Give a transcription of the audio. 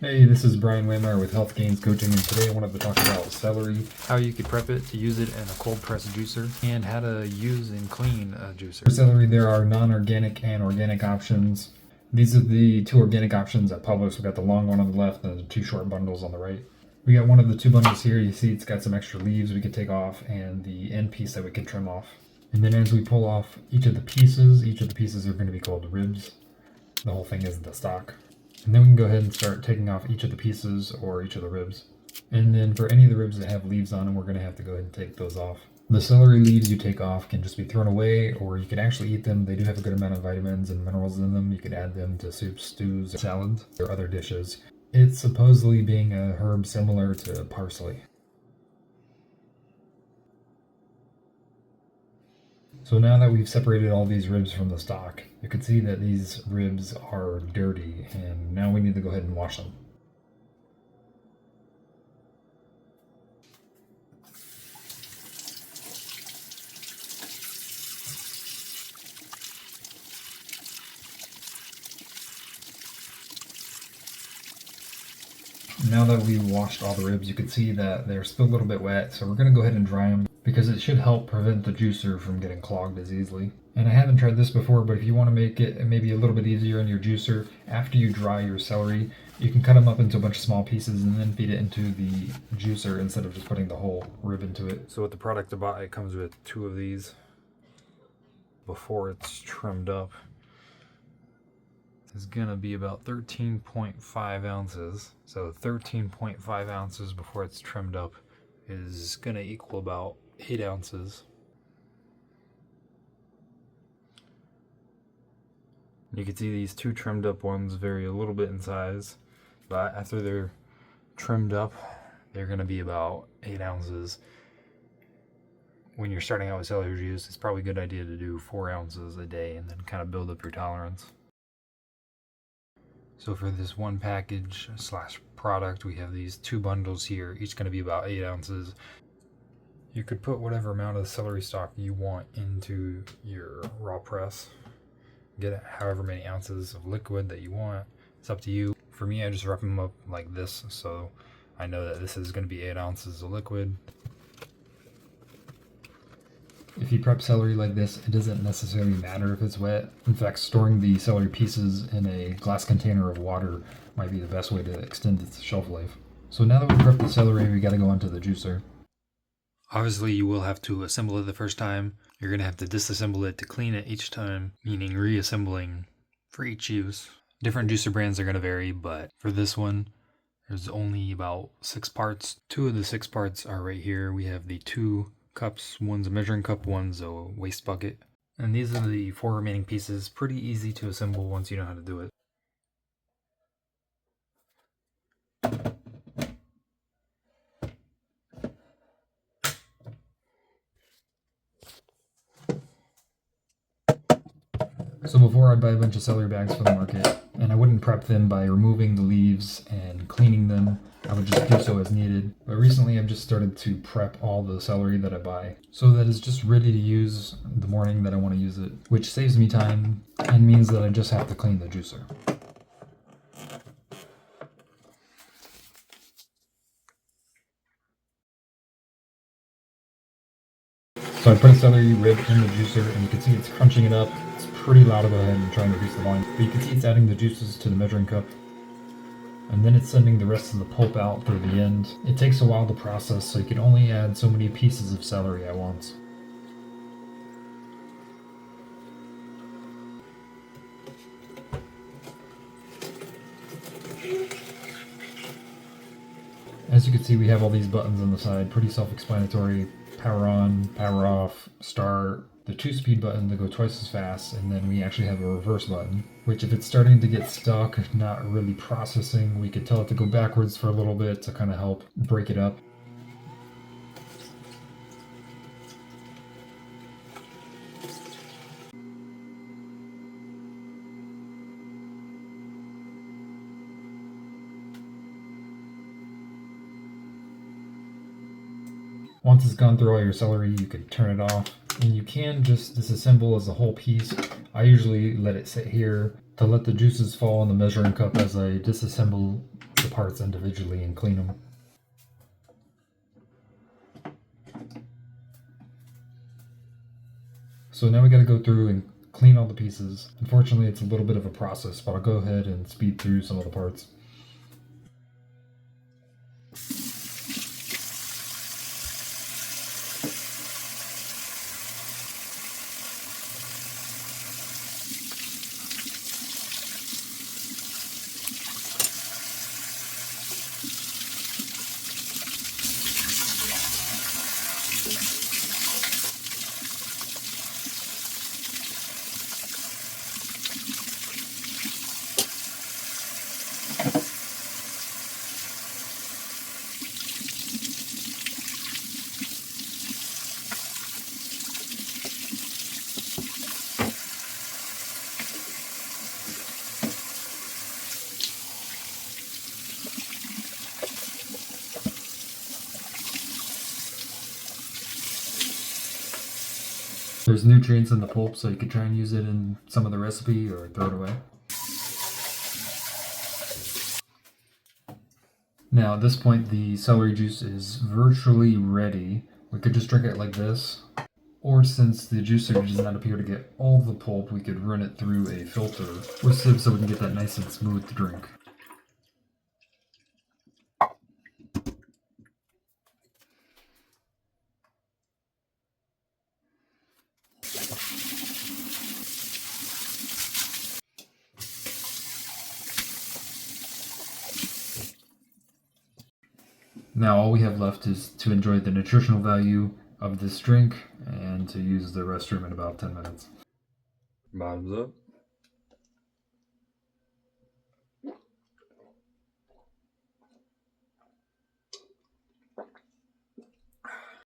Hey, this is Brian Waymeyer with Health Gains Coaching, and today I wanted to talk about celery, how you could prep it to use it in a cold press juicer, and how to use and clean a juicer. For celery, there are non-organic and organic options. These are the two organic options at Publix. We got the long one on the left and the two short bundles on the right. We got one of the two bundles here. You see it's got some extra leaves we could take off and the end piece that we can trim off. And then as we pull off each of the pieces are going to be called ribs. The whole thing is the stock. And then we can go ahead and start taking off each of the pieces or each of the ribs. And then for any of the ribs that have leaves on them, we're going to have to go ahead and take those off. The celery leaves you take off can just be thrown away, or you can actually eat them. They do have a good amount of vitamins and minerals in them. You could add them to soups, stews, salads, or other dishes. It's supposedly being a herb similar to parsley. So now that we've separated all these ribs from the stock, you can see that these ribs are dirty, and now we need to go ahead and wash them. Now that we've washed all the ribs, you can see that they're still a little bit wet, so we're going to go ahead and dry them because it should help prevent the juicer from getting clogged as easily. And I haven't tried this before, but if you want to make it maybe a little bit easier in your juicer, after you dry your celery, you can cut them up into a bunch of small pieces and then feed it into the juicer instead of just putting the whole rib into it. So with the product I bought, it comes with two of these before it's trimmed up. Is going to be about 13.5 ounces. So 13.5 ounces before it's trimmed up is going to equal about 8 ounces. You can see these two trimmed up ones vary a little bit in size, but after they're trimmed up, they're going to be about 8 ounces. When you're starting out with celery juice, it's probably a good idea to do 4 ounces a day and then kind of build up your tolerance. So for this one package / product, we have these two bundles here, each going to be about 8 ounces. You could put whatever amount of celery stock you want into your raw press. Get however many ounces of liquid that you want. It's up to you. For me, I just wrap them up like this, so I know that this is going to be 8 ounces of liquid. If you prep celery like this, it doesn't necessarily matter if it's wet. In fact, storing the celery pieces in a glass container of water might be the best way to extend its shelf life. So now that we've prepped the celery, we got to go onto the juicer. Obviously, you will have to assemble it the first time. You're going to have to disassemble it to clean it each time, meaning reassembling for each use. Different juicer brands are going to vary, but for this one, there's only about 6 parts. 2 of the 6 parts are right here. We have the 2 cups, one's a measuring cup, one's a waste bucket. And these are the 4 remaining pieces. Pretty easy to assemble once you know how to do it. So before I'd buy a bunch of celery bags from the market, and I wouldn't prep them by removing the leaves and cleaning them. I would just do so as needed. But recently I've just started to prep all the celery that I buy so that it's just ready to use the morning that I want to use it, which saves me time and means that I just have to clean the juicer. So I put a celery rib in the juicer and you can see it's crunching it up. It's pretty loud. I'll go ahead and try and reduce the volume. But you can see it's adding the juices to the measuring cup. And then it's sending the rest of the pulp out through the end. It takes a while to process, so you can only add so many pieces of celery at once. As you can see, we have all these buttons on the side, pretty self-explanatory. Power on, power off, start, the 2-speed button to go twice as fast, and then we actually have a reverse button, which if it's starting to get stuck, not really processing, we could tell it to go backwards for a little bit to kind of help break it up. Once it's gone through all your celery, you can turn it off, and you can just disassemble as a whole piece. I usually let it sit here to let the juices fall in the measuring cup as I disassemble the parts individually and clean them. So now we got to go through and clean all the pieces. Unfortunately, it's a little bit of a process, but I'll go ahead and speed through some of the parts. There's nutrients in the pulp, so you could try and use it in some of the recipe or throw it away. Now at this point the celery juice is virtually ready. We could just drink it like this, or since the juicer does not appear to get all the pulp, we could run it through a filter with sieve so we can get that nice and smooth drink. Now all we have left is to enjoy the nutritional value of this drink and to use the restroom in about 10 minutes. Bottoms up.